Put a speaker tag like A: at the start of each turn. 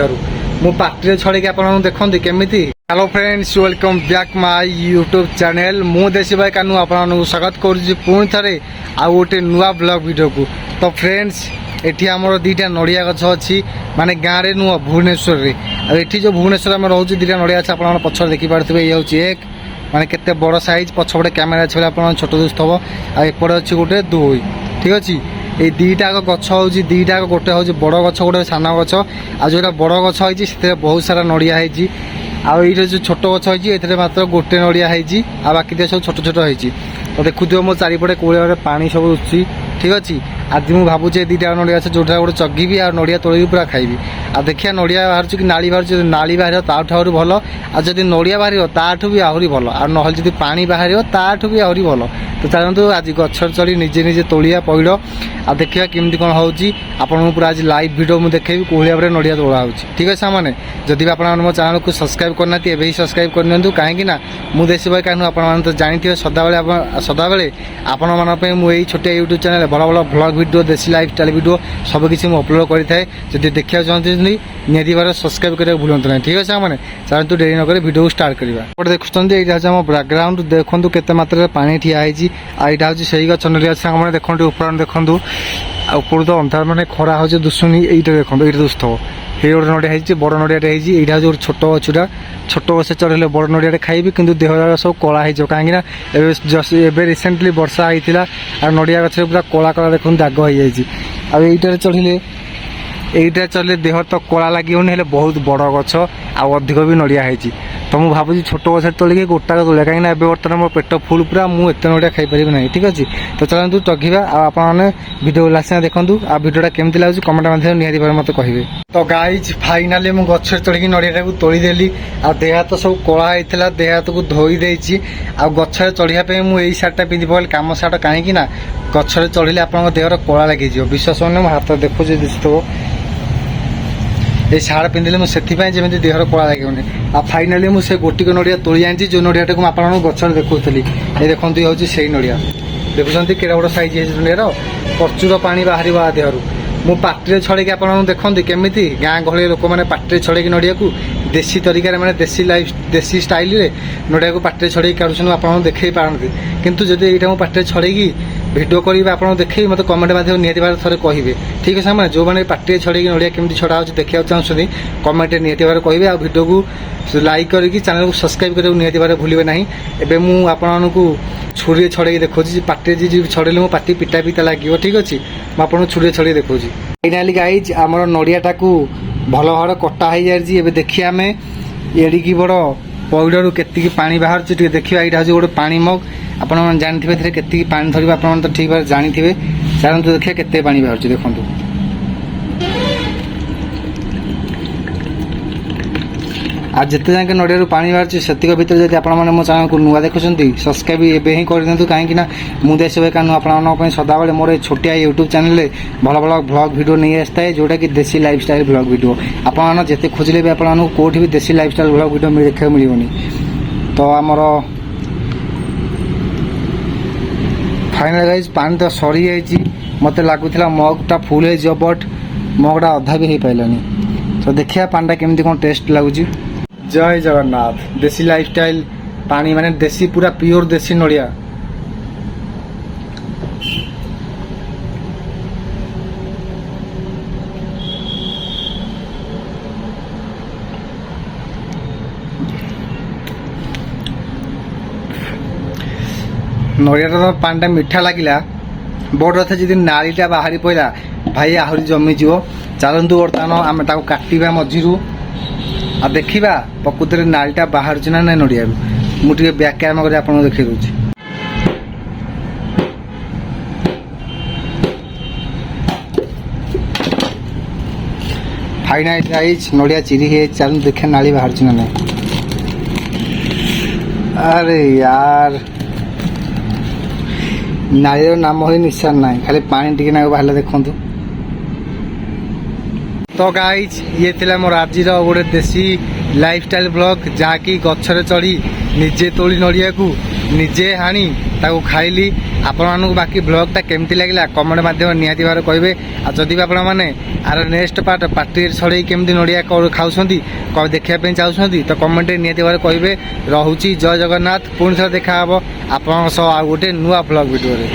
A: मु पार्टी छड़े आपन देखते केमी। Hello friends, welcome back my YouTube channel. मु देसी भाई कानू आपन स्वागत करुँच पुणी थे आउ गोटे नुआ ब्लॉग वीडियो को। तो फ्रेंड्स एठी आमर दीटा नड़िया गछ अच्छी माने गाँव में नुह भुवनेश्वर में। एठी जो भुवनेश्वर आम रोचे दीटा नड़िया अच्छे आप पछर देखिपे। ये हूँ एक माने केते बड़ साइज पछपटे कैमेरा अच्छे आप छोट दुस्त हम आपटे अच्छी गोटे दुई। ठीक अच्छे ये दीटा गछ हूँ दीटा गोटे हूँ बड़ गछ गोटे सान गछ आ जो बड़ गछ होती से बहुत सारा नड़िया होती आईटे जो छोट गछ होती ये मात्र गोटे नड़िया होती आ बाकी सब छोट छोट होती। तो देखुव मो चारिपटे कौड़े पानी सब उठुची। ठीक अच्छे आज मुझे भावुचे दीटा नड़िया अच्छे जो गोटे चगिबी आ नड़िया तोड़ी पूरा खाइबी। आ देखिए नड़िया बाहर कि नाली बाहर नाली बाहर ताठू भल आ जब नड़िया बाहर ताठू भी आहरी भल आ ना जब पानी बाहर ताठू भी आहरी भल। तो चलतु आज गछ चढ़ी निजे निजे तोलिया पइड़ आ देखिए केमती कौन होची आपन पूरा आज लाइव वीडियो मुझे देखेबी कोहलिया भाव नड़िया तोड़ा होची। ठीक है सामने जदि आप मो चैनल को सब्सक्राइब करना एवं सब्सक्राइब करनी कहीं मु देसी भाई कहूँ आप तो जानते सदाबले आपण मुझे छोटिया यूट्यूब चैनल भल भल ब्लॉग वीडियो देसी लाइफ स्टाइल वीडियो सबकि अपलोड करें। जब देखा चाहते निहती भाव सब्सक्राइब करने भूलु ना। ठीक है सामने चलतु डेरी नक वीडियो स्टार्ट करवा। देखुं यहाँ आम बैकग्राउंड देखूँ केते मात्रा पानी ठिया आईटा हूँ से गच नड़िया मैंने देखते ऊपर देखूँ ऊपर तो अंधार मैंने खरा हो दुशुनी ये देखो ये दुष्ट ये गोटे नड़िया है बड़ नड़िया यहाँ जो छोट गछुटा छोट गछ चढ़े बड़ नड़िया खाइबी कि देह सब कला हो कहीं रिसेंटली वर्षा होता आ नड़िया गछ पूरा कला कला देखते दाग हो जाइए चढ़ले यहीटा चढ़ले देह तो कला लगे बहुत बड़ गछ अधिक भी नड़िया है। तो मुझे भावी छोट गछ तोलिक गोटा तोलिया कहीं बर्तमान मोर पेट फुल पूरा मुझे नड़िया खाईपारि ना। ठीक अच्छे तो चलतु चखा आपने वीडियो लास्ट देखूँ आ वीडियोटा केमती लगे कमेंट माध्यम निहती भाव मत कहे। तो गाइज फाइनाली मुझे गछ चढ़ी नड़िया को तोड़देली आ देह हाथ सब कला होता देह हाथ को धोई देती आ गछ चढ़ापी मुझे सार्टा पिंधि पकड़ कम सार्ट कहीं गछ चढ़ले आप देहर कला लगे विश्वास मैंने हाथ देखो दिशुव ये सार्ट पिंधिले मुझे जमी देहर कला लगे आ फाइनाली मुझे गोटी नड़िया तोड़ी आनी जो नड़ियाटा को आप गच देखुली ये देखते हूँ से नड़िया देखुं कि बड़ साइज है नड़ियार प्रचुर पानी बाहर देहर मु पार्टी छड़े आप देखते केमी गाँ गहली लोक मैंने पार्टी छड़े नड़िया को देसी तरीका मैंने देसी लाइफ देसी स्टाइल रे नड़िया को पार्टी छड़े काढ़ुन आप देखे पारती किंतु जब यहाँ पार्टी छड़े भिडियो करेंगे आप देखे मतलब कमेंट माध्यम निहती भाव थे कहे। ठीक है सामने जो मैंने पार्टी छड़े नड़िया केमी छड़ा हो देखा चाहते कमेंट निहती भाव कहे आ भिडियो को लाइक करके चैनल को सब्सक्राइब करने निहती भाव भूलें ना। एवं मुझे छुरी छड़े देखो पार्टी जी छड़े मो पार्टी पिटा पिता लगे। ठीक अच्छे मुझे छुरी छड़े देखो फाइनाली गाइज आमर नड़ियाटा को भल भाव कटा हो जाए। देखिए आम एड़िकी बड़ पइड़ू के पानी बाहर देखिए यहाँ हूँ गोटे पानी मग आप जानते के पानी धरवा आप तो ठीक भाव जानी। चलते देखिए केते पानी बाहर देखूँ आज जिते जाके नड़िया पानी बाहर से भितर जब आप मो चैनल को नुआ देखुं सब्सक्राइब एवं ही कर दिंतु कहीं मुझे देश कानू आप सदाबले मोर छोटिया यूट्यूब चैनल भल भल ब्लॉग वीडियो नहीं आसता है जोटा कि देसी लाइफ स्टाइल ब्लॉग वीडियो आप जिते खोजिले भी आपको कौटी भी देसी लाइफ स्टाइल ब्लॉग वीडियो देखा मिलनी। तो आमर फाइनल गाइज पानी तो सरी जाइए मत लगुला मगटा फुल हो बट मगटा अधा भी हो पारानी। तो देखिए पानी केमती कौन टेस्ट लगुच। जय जगन्नाथ देसी लाइफ स्टाइल पानी माने देसी पूरा प्योर देसी नड़िया नड़िया तो पानी मीठा लगिला बड़ कथा जी नालीटा बाहरी पड़ा भाई आहरी जमीज। चलतु बर्तमान आम काटा मझीरू आ देखा प्रकृत में नालीटा बाहर ना ना नड़िया मुझे बैक कैम कर आपको देखी दूँ। फाइनाल गाइज नड़िया चिरी है चल देखे नाली बाहर ना ना। अरे यार नाली नाम ही निशान ना खाली पानी टी बाहर देखूँ। तो गाइज ये थिला मोर आज गोटे देसी लाइफ स्टाइल ब्लॉग जहाँकि गचरे चढ़ी निजे तोड़ी नड़िया को निजे हाणी ताको खाइली ଆପଣମାନଙ୍କୁ ବାକି ବ୍ଲଗ୍ଟା କେମିତି ଲାଗିଲା କମେଣ୍ଟ ମାଧ୍ୟମରେ ନିହାତି ଭାବରେ କହିବେ। ଆଉ ଯଦି ବି ଆପଣମାନେ ଆର ନେକ୍ସଟ ପାର୍ଟ ପାଟିରେ ଛଡ଼େଇ କେମିତି ନଡ଼ିଆ ଖାଉଛନ୍ତି ଦେଖିବା ପାଇଁ ଚାହୁଁଛନ୍ତି ତ କମେଣ୍ଟରେ ନିହାତି ଭାବରେ କହିବେ। ରହୁଛି ଜୟ ଜଗନ୍ନାଥ। ପୁଣି ଥରେ ଦେଖାହେବ ଆପଣଙ୍କ ସହ ଆଉ ଗୋଟେ ନୂଆ ବ୍ଲଗ୍ ଭିଡ଼ିଓରେ।